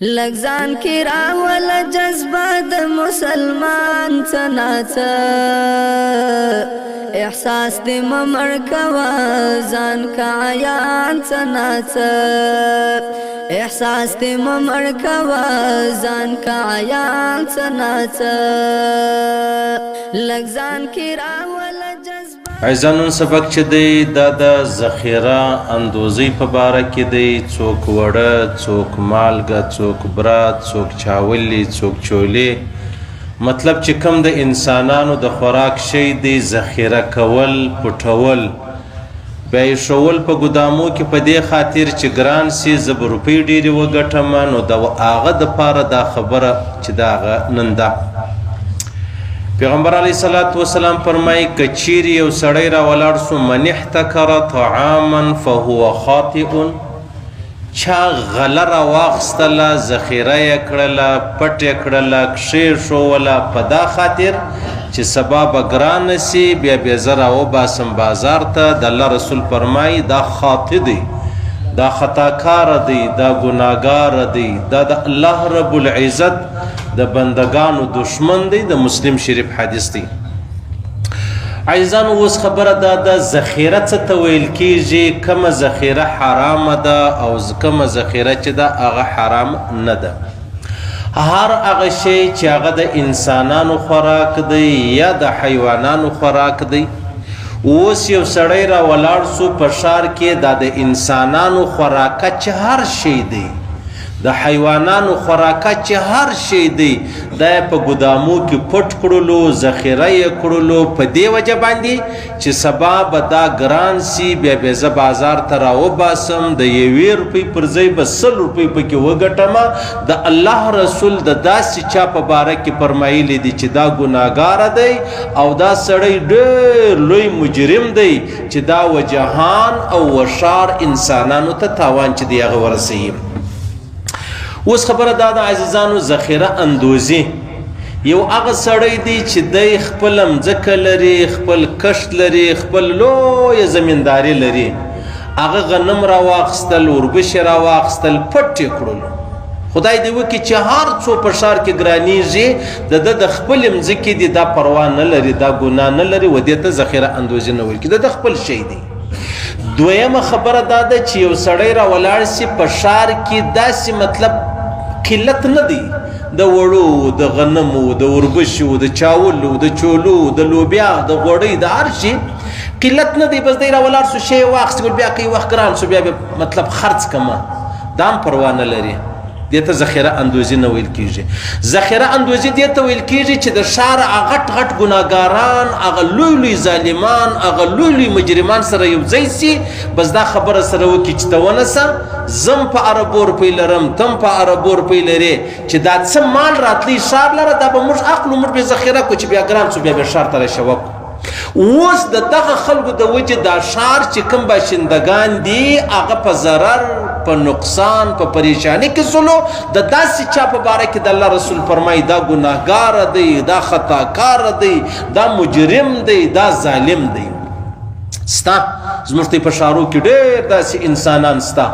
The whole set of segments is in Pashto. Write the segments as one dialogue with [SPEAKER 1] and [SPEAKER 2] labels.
[SPEAKER 1] لگزان کی راول جذبه د مسلمان څناڅه احساس دې ممړ کوا ځان کا عیان څناڅه احساس دې ممړ کوا ځان کا عیان څناڅه لگزان کی راول جذبه
[SPEAKER 2] عزیزانو سبق چې دی دا د ذخیره اندوزی په باره کې دی څوک وړه څوک مالګه څوک برات څوک چاولي څوک چولې مطلب چې کم د انسانانو د خوراک شی دی ذخیره کول پټول بیا یې شول په ګدامو کې په دې خاطر چې ګران سي زه به روپۍ ډېرې وګټم نو د هغه دپاره دا خبره چې د هغه نن ده پیغمبر علیه الصلاة والسلام فرمایي که چیرې یو سړی راولاړ سو من احتکر طعاما فهو خاطئ چا غله راواخیستله ذخیره یې کړله پټ یې کړله کښېښوله په دا خاطر چې سبا به ګرانه سي بیا بې زه راوباسم بازار ته د الله رسول فرمایي دا خاطئ دی دا خطاکاره دی دا ګناهګاره دی دا د الله رب العزت د بندگانو دشمن دی د مسلم شریف حدیث دی عزیزانو اوس خبره ده د ذخیره څه ته ویل کیږي کومه ذخیره حرامه ده او کومه ذخیره چې ده هغه حرام نه ده هر هغه شی چې هغه د انسانانو خوراک دی یا د حیوانانو خوراک دی اوس یو سړی را ولاړ سو په ښار کې دا د انسانانو خوراکه چې هر شی دی د حیوانانو خوراکه چې هر شی دی دا په ګدامو کې پټ کړلو ذخیره یې کړلو په دې وجه باندې چې سبا به دا ګران سي بیا به زه بازار ته راوباسم د 1 روپۍ پر ځای به 100 روپۍ پکې وګټم د الله رسول د داسې چا په باره کې فرمایلی دی چې دا ګناهګاره دی او دا سړی ډېر لوی مجرم دی چې دا وجهان او وشار انسانانو ته تاوان چې دی هغه ورسوي اوس خبره دا د عزیزانو ذخیره اندوزی یو هغه سړی دی چې دی خپل مځکه لري خپل کښت لري خپل لویه زمینداري لري هغه غنم راواخیستل وربشې راواخیستل پټ یې کړلو خدای دې وکړي چې هر څو په ښار کې ګرانیږي د ده د خپل مځکې دي دا پروا نه لري دا ګناه نه لري و دې ته ذخیره اندوزي نه ویل کېږي د خپل شی دی دویمه خبره دا ده چې یو سړی راولاړ سي په ښار کې داسې مطلب قلت نه دی د وړو د غنمو د وربشو د چاولو د چولو د لوبیا د غوړۍ د هر شي قلت نه دی بس دی راولاړ سو شی واخیست بیا که یې وخت ګران سو بیا مطلب خرڅ کمه دا هم پروا نه لري دې ته ذخیره اندوزي نه ویل کېږي ذخیره اندوزي دې ته ویل کېږي چې د ښار غټ غټ ګناهګاران هغه لوی لوی ظالمان هغه لوی لوی مجرمان سره یو ځای سي بس دا خبره سره وکړي چې ته ونسه زم په اربو روپۍ لرم تم په اربو روپۍ لرې چې دا څه مال راتلی ښار لره دا به موږ اخلو موږ به ذخیره کړو چې بیا ګران سو بیا به ښار ته راشوه اوس د دغه خلکو د وجې دا ښار چې کوم باشندگان دي هغه په ضرر په نقصان په پریشانی کې سلو د داسې چا په باره کې د الله رسول فرمایي دا ګناهګاره دی دا خطاکاره دی دا مجرم دی دا ظالم دی ستا زموږ ته په ښارو کې ډېر داسې انسانان ستا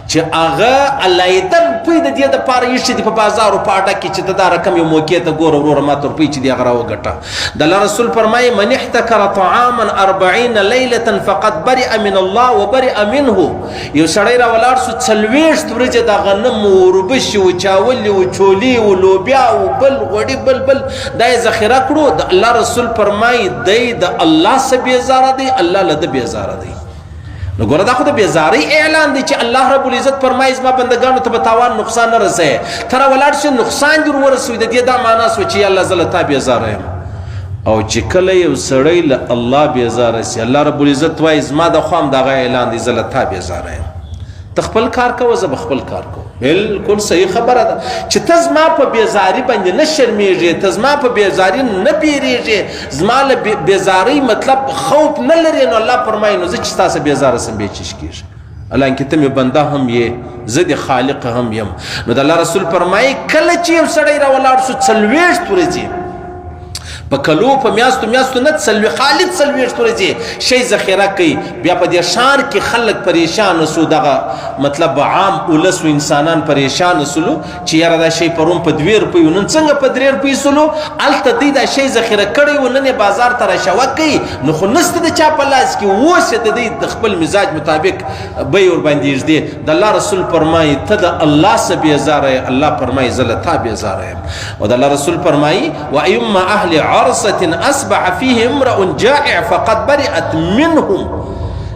[SPEAKER 2] چې هغه علیحده روپۍ د دې دپاره ایښي دي په بازارو په اډه کې چې ته دا رقم یو موقع ته ګوره وروره ماته روپۍ چې دي هغه راوګټه د الله رسول فرمایي من احتکر طعاما 40 لیلة فقد برئ من الله وبرئ منه یو سړی راولاړ سو 40 ورځې د غنم و وربشي و چاولي و چولي و لوبیا و بل غوړي بل دا یې ذخیره کړو د الله رسول فرمایي دی د الله څه بېزاره دی الله له ده بېزاره دی نو ګوره دا خو د بېزارۍ اعلان دی چې الله رب العزت فرمایي زما بندګانو ته به تاوان نقصان نه رسوي ته راولاړ شي نقصان دې ورسوي د دې دا معنا سوه چې یا الله زه له تا بېزاره یم او چې کله یو سړی له الله بېزاره سي الله رب العزت وایي زما د خوا هم دغه اعلان دی زه له تا بېزاره یم ته خپل کار کوه زه به خپل کار کوم بالکل صحیح خبره ده چې ته زما په بېزاري باندې نه شرمېږې ته زما په بېزاري نه بیریږې زما له بېزارۍ مطلب خوف نه لرې نو الله فرمایي نو زه چې ستا څه بېزاره سم بیا چیش کېږي حالانکې ته مې بنده هم یې زه د خالق هم یم نو د الله رسول فرمایي کله چې یو سړی راولاړ سو 40 ورځې په کلو په میاشتو نه خالد 40 ورځې شی ذخیره کوي. بیا په دې ښار کې خلک پریشان سو، دغه مطلب عام اولس و انسانان پریشان سلو چې یاره دا شی پرون په 2 روپیو نن څنګه په 3 روپیو سلو. هلته دوی دا شی ذخیره کړی و، نن یې بازار ته راشوه کوي. نو خو نسته د چا په لاس کې، اوس یې د دوی د خپل مزاج مطابق بیې ورباندې ږدي. د الله رسول فرمایي ته د الله څه بېزاره یې، الله فرمایي زه له تا بېزاره یم. او د الله رسول فرمایي وایما اهل عرصة اصبح فيه امرأ جائع فقد برئت منهم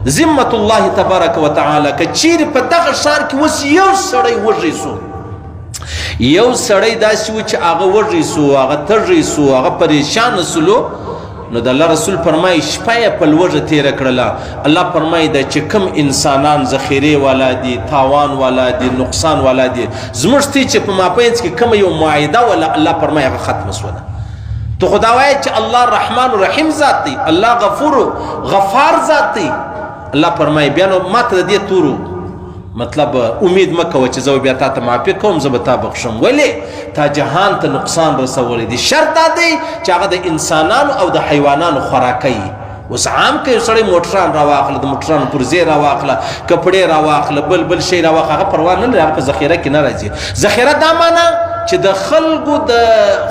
[SPEAKER 2] ذمة الله تبارک وتعالى. که چیرې په دغه ښار کې اوس یو سړی وږی سو، یو سړی داسې و چې هغه وږی سو، هغه تږی سو، هغه پریشان سلو، نو د الله رسول فرمایي شپه یې په لوږه تېره کړله. الله فرمایي دا چې کوم انسانان ذخیرې والا دي، تاوان والا دي، نقصان والا دي، زموږ تی چې په مابینځ کې کومه یو معاهده ولا الله فرمایي هغه ختمه سوله. تو خدا وایي چې الله رحمان و رحیم ذات دی، الله غفور و غفار ذات دی. الله فرمایي بیا نو ما ته د دې تورو مطلب امید مه کوه چې زه بیا تا ته معافي کوم، زه به تا بخښم. ولې تا جهان ته نقصان رسولی دی. شرط دا دی چې هغه د انسانانو او د حیوانانو خوراکۍ. اوس عام که یو سړی موټران راواخله، د موټرانو پرزې راواخله، کپړې راواخله، بل شی راواخله، هغه پروا نه لري، هغه په ذخیره کې نه راځي. ذخیره دا معنا چې د خلکو د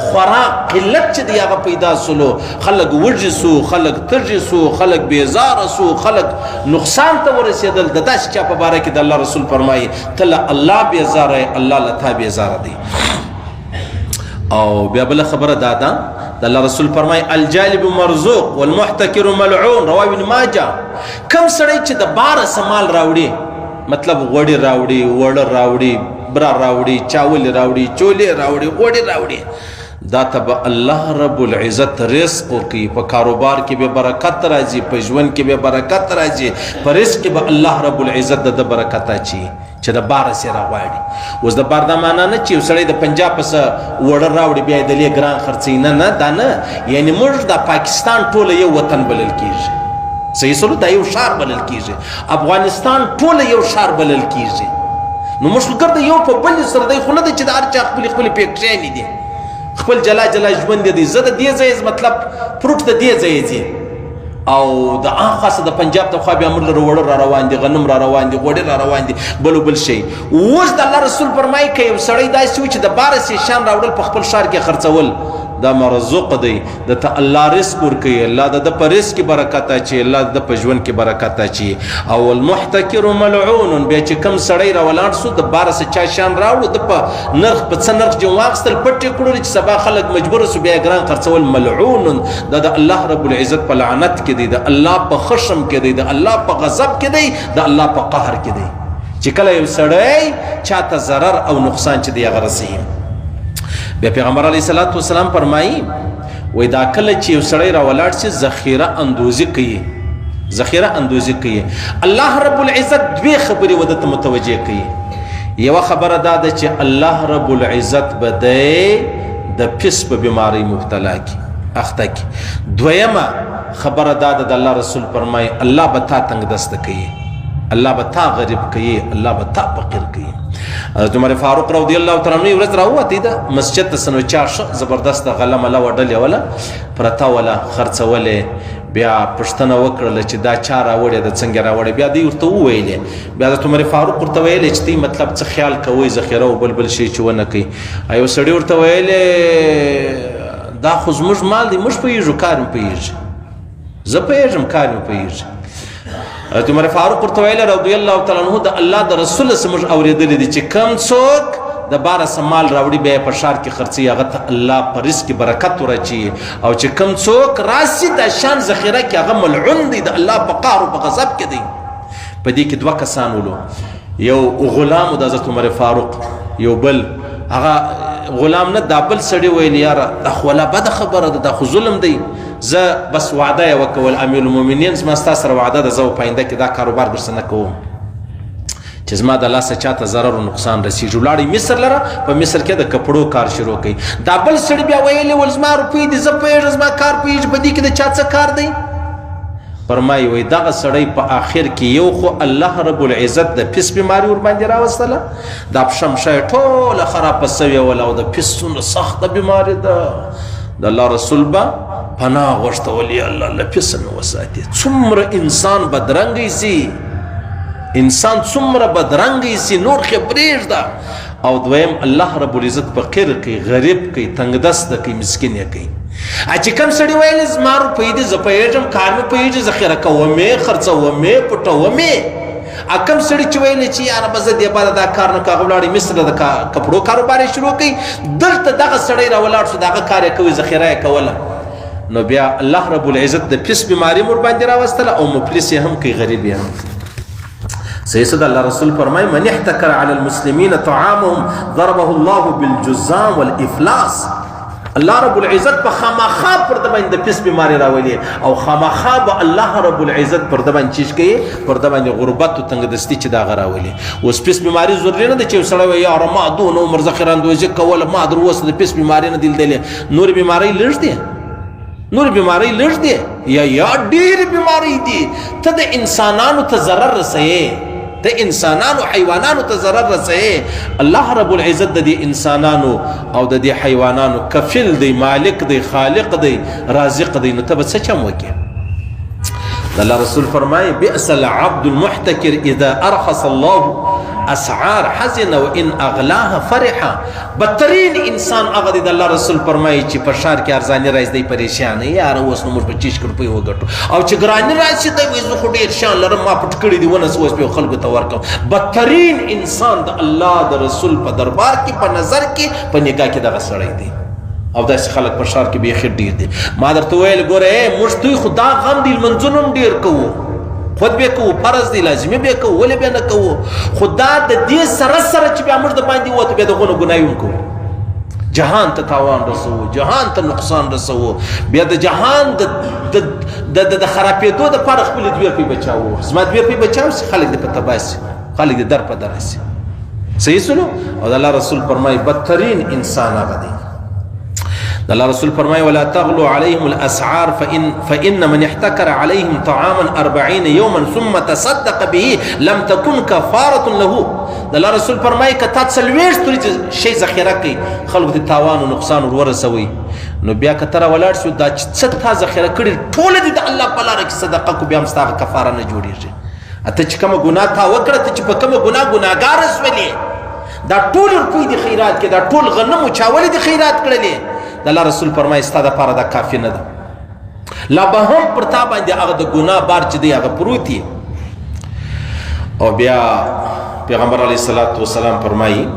[SPEAKER 2] خوراک قلت چې دی هغه پیدا سلو، خلک وږي سو، خلک تږي سو، خلک بیزاره سو، خلک نقصان ته ورسېدل. د داسې چا په باره کې د الله رسول فرمایي ته له الله بیزاره یې، الله له تا بیزاره دی. او بیا بله خبره دا ده، د الله رسول فرمایي الجالب مرزوق والمحتکر ملعون، رواه ابن ماجه. کم سړی چې د باره سمال راوړي، مطلب غوړي راوړي، وړه راوړي، برا راوړي، چاول راوړي، چولې راوړي، غوړي راوړي، دا ته به الله رب العزت رزق ورکوي. په کاروبار کې به برکت راځي، په ژوند کې به برکت راځي، په رزق کې به الله رب العزت د برکت اچي چې د باره سې راغواړي. اوس د بار دا معنا نه چې یو سړی د پنجاب پسه وړه راوړي بیا یې د لې ګران خرڅوي، نه دا نه. یعنی موږ د پاکستان ټوله یو وطن بلل کېږي، صحیح سلو، دا یو ښار بلل کېږي. افغانستان ټوله یو ښار بلل کېږي. نو مشکل د یو په بل سره دی، خو نه دی چې د هر چا خپلې پېکشانې دي، خپل جلا ژوند دی. زه د دې ځای مطلب فروټ د دې ځای ځي، او د عام خاصه د پنجاب ته خوا بیا موږ له وړه را روان دي، غنم را روان دي، غوړي را روان دي، بل شی. اوس د الله رسول فرمایي که یو سړی داسې و چې د باره سې شیان راوړل په خپل ښار کې خرڅول، دا مرزوق دی، د ته الله رزق ورکوي، الله د په رزق کې برکت اچي، الله د په ژوند کې برکت اچي. او المحتکر ملعون، بیا چې کوم سړی راولاړ سو د باره څه چا شیان راوړو، د په نرخ په څه نرخ چې واخیستل پټ یې کړو چې سبا خلک مجبور سو بیا ګران خرڅول. ملعون دا د الله رب العزت په لعنت کې دی، د الله په خشم کې دی، د الله په غضب کې دی، د الله په قهر کې دی، چې کله یو سړی چاته ضرر او نقصان چې دی هغه رسوي. بیا پیغمبر علیه الصلاة والسلام فرمایي وای دا کله چې یو سړی راولاړ شي ذخیره اندوزي کوي، ذخیره اندوزي کوي. الله رب العزت دوی خبرې ودته متوجه کوي. یوه خبره دا ده چې الله رب العزت به دی د پس په بیماری مبتلا کی اخته کی. دویمه خبره دا ده د الله رسول فرمایي الله به تا تنگ دسته کوي، الله به تا غریب کوي، الله به تا فقیر کوي. حضرت عمر فاروق رضی الله تعالی عنہ ورځ راووتی ده مسجد ته سنو چا زبردست غله مله وډلې ولا پرتا ولا خرڅولې. بیا پښتنه وکړله چې دا چا راوړې د څنګه راوړې. بیا دی ورته وویلې، بیا حضرت عمر فاروق ورته ویلې چې تی مطلب څه خیال کوئ ذخیره او بل شي چې ونه کوي. ایو سړی ورته ویلې دا خو زموږ مال دی، موږ پوهېږو کار مې پوهېږي، زه پوهېږم کار مې پوهېږي. حضرت عمر فاروق ورته ویل رضی الله تعالی عنہ د الله د رسول سره موږ اورېدلې دي چې کم څوک د باره سمال راوړي بیا په ښار کې خرڅوي هغه ته الله په رزق کې برکت ورچي، او چې کم څوک راسي د شان ذخیره کې هغه ملعون دی، د الله په قهر او په غضب کې دی. په دې کې دوه کسان ولو، یو غلام د حضرت عمر فاروق، یو بل هغه غلام نه دا بل سړی ویل یاره دا خو ولا بده خبره ده، دا خو ظلم دی، زه بس وعده یې وکول امیر المؤمنین زما ستا سره وعده ده، زه په آینده کې دا کاروبار درسره نه کوم چې زما د لاسه چاته ضرر او نقصان رسېږي. ولاړی مصر لره، په مصر کې د کپړو کار شروع کوي. دا بل سړی بیا ویلی ول زما روپۍ دي، زه پوهېږم زما کار پوهېږي، په دې کې د چا څه کار دی؟ فرمایي وایي دغه سړی په آخر کې یو خو الله رب العزت د پس بیماري ورباندې راوستله، دا پښه مشه یې ټوله خرابه سوې وله، او د پس څومره سخته بیماري ده. د الله رسول به پناه غوښتول یې الله له فسن وساتي. څومره انسان بدرنګی سي، انسان څومره بدرنګی سي نور خو پرېږده. او دویم الله رب العزت فقیر کوي، غریب کوي، تنگ دسته کوي، مسکین یې کوي. چې کوم سړي ویل زما روپۍ دي زه پوهېږم کار مې پوهېږي ذخیره کومې خرڅومې پټومې، کوم سړي چې ویل چې یاره به زه دې باده دا کار نه کوه ولاړې مصر د کپړو کاروبار یې شروع کوي، دلته دغه سړی راولاړ شو دغه کار یې کوي ذخیره یې کوله. نو بیا الله رب العزت د پس بیماري مور باندې راوستله او مفلس یې هم کوي، غریب یې هم کوي. سیدنا الله رسول فرمای من احتکر علی المسلمین طعامهم ضربه الله بالجزام والافلاس. الله رب العزت په خامخا پر د باندې د پس بیماری راولي او خامخا به الله رب العزت پر د باندې چیش کوي، پر د باندې غربت او تنگ دستی چې دا غراولي. اوس پس بیماری ضروري نه ده چې سړی وایي یاره ما دونه عمر ذخیره اندوزي کوله ما در اوسه د پس بیماری نه دلدلې. نور بیماری لږ دي، نور بیماری لږ دي یا ډېرې بیماری دي. ته د انسانانو ته ضرر رسوي، د انسانانو حیوانانو ته ضرر رسوي. الله رب العزت د دې انسانانو او د دې حیوانانو کفیل دی، مالک دی، خالق دی، رازق دی. نو ته به څه چم وکړې؟ الله رسول فرمایي بئس العبد المحتکر اذا ارخص الله اسعار حزن وان اغلاها فرحا. بدترین انسان هغه دی د الله رسول فرمایي چې په ښار کې ارزاني راځي دی پریشان یاره اوس نو موږ په 30 روپۍ وګټو، او چې ګراني راشي دی وایي زه خو ډېر شان لرم ما پټ کړي دي ونه اوس به خلکو ته ورکوم. بدترین انسان د الله د رسول په دربار کې په نظر کې په نگاه کې دغه سړی دی. او داسې خلک په ښار کې بیخي ډېر دي. ما درته ویل ګوره موږ دوی خو دا غم دی لمنځونه هم ډېر کوو، خود به کوو، فرض دی لازمي به کوو، ولې به نه کوو؟ خو دا د دې سره سره چې بیا موږ د باندې ووتو بیا دغونه ګناه هم کوو، جهان ته تاوان رسوو، جهان ته نقصان رسوو، بیا د جهان د خرابېدو دپاره خپلې 2 روپۍ بچاوو. زما 2 روپۍ بچاو سي خلک دې په تباه سي، خلک دې در په در سي. صحیح سنو. او د الله رسول فرمایي بدترین انسان هغه دی. الله رسول فرمائے ولا تغلوا عليهم الاسعار فإن من احتكر عليهم طعاما 40 يوما ثم تصدق به لم تكن كفارة له. الله رسول فرمائے کہ تا 40 توري شی ذخیره کوي خلکو ته تاوان او نقصان ورسوي، نو بیا کتره ولاړ شو دا چې تا ذخیره کړي ټول دي د الله په لار کې صدقه کو بیا مستغه کفاره نه جوړیږي. اته چې کوم ګناه تا وکړه ته چې په کوم ګناګار اسولې دا ټول روپۍ د خیرات کې دا ټول غنم او چاول د خیرات کړلې. الله رسول فرمایي ستا دپاره دا کافي نه ده، لا به هم پر تا باندې هغه د ګناه بار چې دی هغه پروت وي. او بیا پیغمبر علیه الصلاة والسلام فرمایي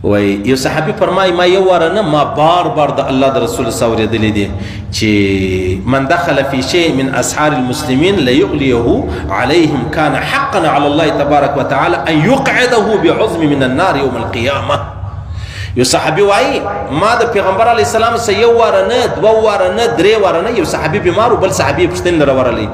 [SPEAKER 2] وای یو صحابي فرمایي ما یو واره نه ما بار بار د الله د رسول صلی الله علیه دي چې من دخل في شيء من اسحار المسلمين ليغليه عليهم كان حقا على الله تبارك وتعالى ان يقعده بعظم من النار يوم القيامه. یو صحابي وایي ما د پیغمبر علیه السلام سره یو واره نه 2 واره نه 3 واره نه، یو صحابي بیمار و بل صحابي پوښتنې لره ورغلی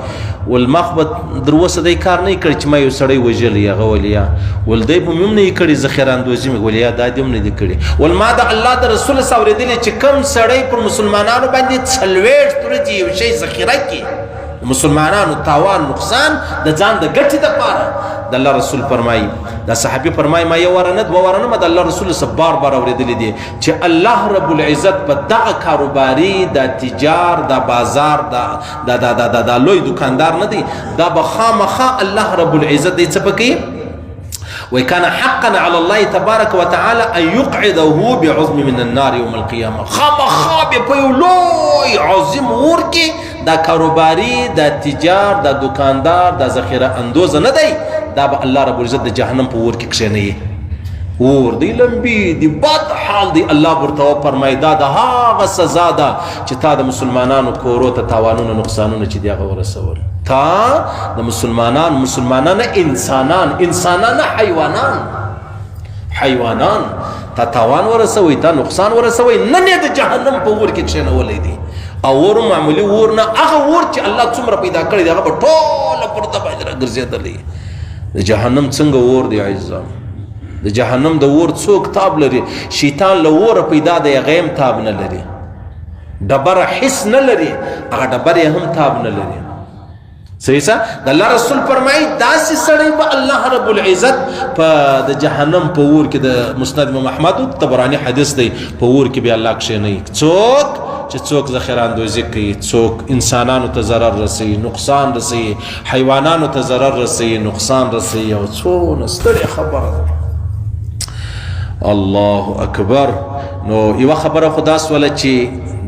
[SPEAKER 2] ول ما خو به در اوسه دی کار نه کړی چې ما یو سړی وژلی هغه ولیا ول دی به مې هم نه یې کړي ذخیره اندوزي مې ولیا دا دې هم نه دي کړي. ول ما د الله د رسول سره اورېدلي چې کوم سړی پر مسلمانانو باندې 40 ورځې یو شی ذخیره کړي مسلمانانو تاوان نقصان د ځان د ګټې دپاره، د الله رسول فرمایي دا صحابي فرمایي ما یو واره نه 2 واره نه ما د الله رسول سره بار بار اورېدلی دي چې الله رب العزت په دغه کاروباري دا تجار دا بازار دا لوی دکاندار نه دی، دا به خامخا الله رب العزت دی څه پکې وكان حقا على الله تبارك وتعالى ان يقعده بعظم من النار يوم القيامه. خامخا په یو لوی عظیم اور کې دا کاروباري دا تجار دا دکاندار دا ذخیره اندوز نه دی، دا به الله رب العزت د جهنم په اور کې کښېنوي. اور دی لمبي دی بد حال دی. الله ورته فرمایي دا د هغه سزا ده چې تا د مسلمانانو کورو ته تاوانونه نقصانونه چې دی هغه ورسول، تا د مسلمانان انسانان حیوانان تا تاوان ورسوي، تا نقصان ورسوي، نن یې د جهنم په اور کې کښېنولی دی. او اور معمولی اور نه، هغه اور چې الله څومره پیدا کړی دی هغه به ټوله پر ده باندې راګرځېدلی. د جهنم څنګه اور دی عزیزان؟ د جهنم د اور څوک تاب لري؟ شیطان له اوره پیدا دی هغه هم تاب نه لري، ډبره حس نه لري هغه ډبرې هم تاب نه لري. صحیح ده. د الله رسول فرمایي داسې سړی به الله رب العزت په د جهنم په اور کې د مسند امام احمد طبراني حدیث دی په اور کې به الله کښېنوي څوک چې څوک ذخیره اندوزي کوي، څوک انسانانو ته ضرر رسوي، نقصان رسوي، حیوانانو ته ضرر رسوي، نقصان رسوي، او څونه ستړې خبره ده. الله اکبر. نو یوه خبره خو دا سوله چې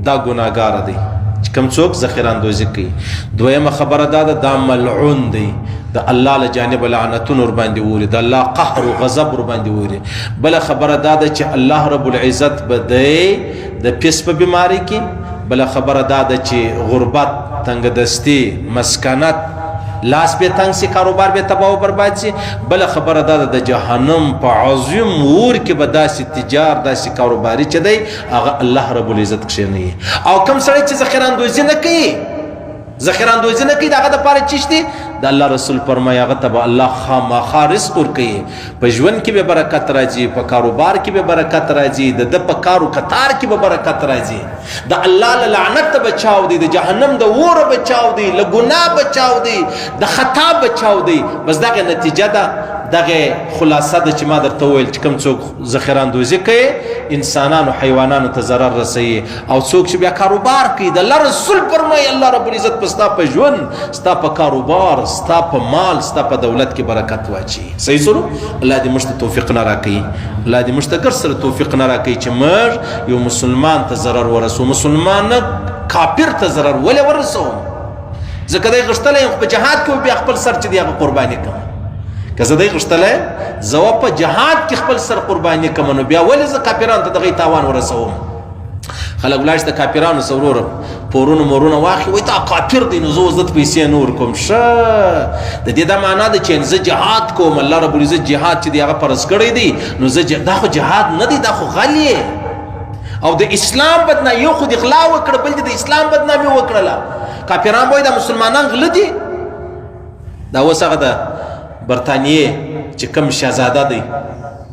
[SPEAKER 2] دا ګناهګاره دی چې کوم څوک ذخیره اندوزي کوي. دویمه خبره دا ده دا ملعون دی، د الله له جانبه لعنتونه ورباندې اوري، د الله قهر او غضب ورباندې اوري. بله خبره دا ده چې الله رب العزت به دی د پیس په بیماري کې. بله خبره دا ده چې غربت، تنګدستي، مسکنت، لاس به تنگ سي، کاروبار به تباہ و برباد سي. بله خبره دا ده د جهنم په عظیم اور کې به داسې تجار، داسې کاروباري چې دی هغه الله رب العزت کښېنوي. او کوم سړی چې ذخیره اندوزي نه کوي، ذخیره اندوزي نه کوي، د هغه دپاره چیش دی؟ د الله رسول فرمایي هغه ته به الله خامخا رزق ورکوي. په ژوند کې به برکت راځي، په کاروبار کې به برکت راځي، د ده په کارو کتار کې به برکت راځي. د الله له لعنت ته بچاو دی، د جهنم د اوره بچاو دی، له ګناه بچاو دی، د خطا بچاو دی. بس دغه نتیجه ده، دغه خلاصه ده چې ما درته وویل چې کوم څوک ذخیره اندوزي کوي، انسانانو حیوانانو ته ضرر رسوي. او څوک چې بیا کاروبار کوي، د الله رسول فرمایي الله رب العزت په ستا په ژوند، ستا په کاروبار، ستا په مال، ستا په دولت کې برکت واچي. صحیح سلو. الله دې موږ ته توفیق نه راکوي، الله دې موږ ته ګر سره توفیق نه راکوي چې موږ یو مسلمان ته ضرر ورسو. مسلمان نه کافر ته ضرر ولې ورسو؟ ځکه دی غښتلی یم په جهاد کې بیا خپل سر چې دی هغه قرباني کوم. که زه دی غښتلی زه په جهاد کې خپل سر قرباني کوم، نو بیا ولې زه کافرانو ته دغه تاوان ورسوم؟ خلک ولاړ چې د کافرانو سره وروره پورونه مورونه واخلي، وایي دا کافر دی نو زه اوس دته پیسې نه ورکوم. ښه د دې دا معنا ده چې زه جهاد کوم، الله رب العزت جهاد چې دی هغه فرض کړی دی، نو زه دا خو جهاد نه دی، دا خو غل یې. او د اسلام بدنامي، یو خو د غلا وکړه، بل د اسلام بدنامي وکړله. کافران وایي دا مسلمانان غله دي. دا اوس هغه د برطانیې چې کوم شهزاده دی،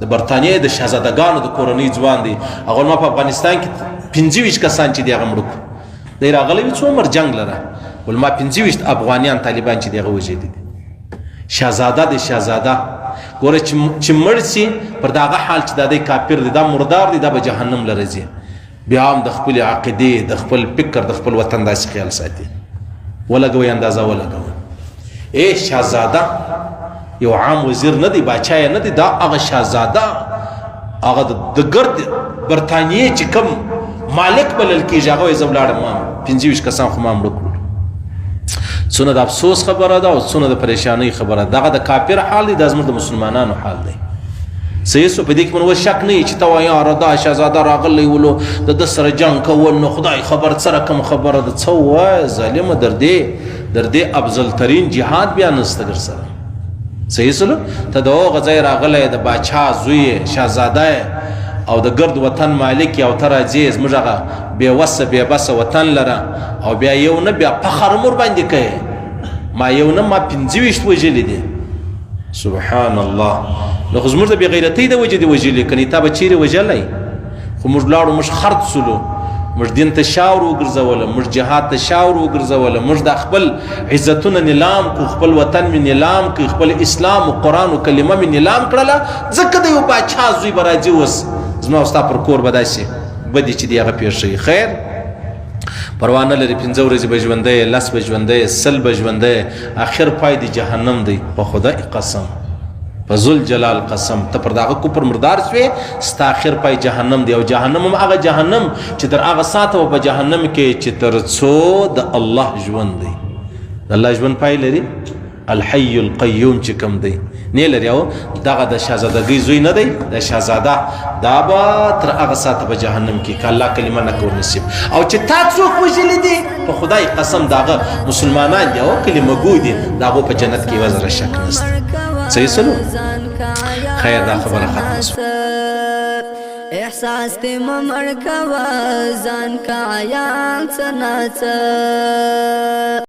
[SPEAKER 2] د برطانیې د شهزادګانو د کورنۍ ځوان دی، هغه ما په افغانستان کې 25 کسان چې دی هغه مړه کړو. دی راغلی وي څو عمر جنګ لره، ول ما 25 افغانیان طالبان چې دی هغه وژلي دي. شهزاده دی، شهزاده. ګوره چې مړ سي پر دغه حال چې دا دی کافر دی، دا مردار دی، دا به جهنم له راځي. بیا هم د خپل عقیدې، د خپل فکر، د خپل وطن داسې خیال ساتي. ولګوئ اندازه ولګوئ. شهزاده یو عام وزیر نه دی، باچا نه دی، دا هغه شهزاده، هغه د ګرد برطانیې چې کوم مالک بلل کېږي، هغه یې زه ولاړم 25 کسان خو ما مړه کړل. څونه د افسوس خبره ده او څونه د پریشانۍ خبره ده. دغه د کافر حال دی، دا زموږ د مسلمانانو حال دی. صحیح سو. په دې کې مونږ شک نه چې ته وایې یاره دا شهزاده راغلی ولو د ده سره جنګ کول، نو خدای خبر سره کوم خبره ده. څه ووایه ظالمه، در دې افضل ترین جهاد بیا نسته در سره. صحیح سلو. ته د هغه ځای راغلی، د باچا زوی شهزاده او د ګرد وطن مالک، او ته راځې زموږ هغه بېوسه بېبسه وطن لره، او بیا یو نه بیا فخر مور باندې کوې. ما یو نه ما 25 وژلي دي. سبحان الله. نو خو زموږ د بېغیرتۍ د وجې دې وژلي، کنې تا به چیرې وژلی؟ خو موږ لاړو، موږ خرڅ سولو، موږ دین ته شاور وګرځوله، موږ جهاد ته شاور وګرځوله، موږ د خپل عزتونه نیلام کو، خپل وطن مې نیلام کړ، خپل اسلام او قرآن او کلمه مې نیلام کړله. ځکه د یو باچا زوی به راځي اوس زما او ستا پر کور به داسې بدې چې دی هغه پېښ شوي. خیر پروا نه لري، 5 ورځې به ژوندی، 10 به ژوندی، 100 به ژوندی، آخر پای د جهنم دی. په خدای قسم، په ذوالجلال قسم، ته پر دغه کفر مردار شوې، ستا آخر پای جهنم دی. او جهنم هم هغه جهنم چې تر هغه ساعته به په جهنم کې چې تر څو د الله ژوند دی. د الله ژوند پای لري، الحي القیوم چې کوم دی نه لري. او دغه د شهزادګۍ زوی نه دی، د شهزاده دا به تر هغه ساعته په جهنم کې که الله کلمه نه کور نصیب. او چې تا څوک وژلي دي، په خدای قسم دغه مسلمانان دي او کلمه ګوی دي، د هغو په جنت کې وزره شک نشته. صحیح سلو. خیر دا خبره ختمه شوه.
[SPEAKER 1] احساس دې مه مړ کوه، ځان که عیان څه ناڅه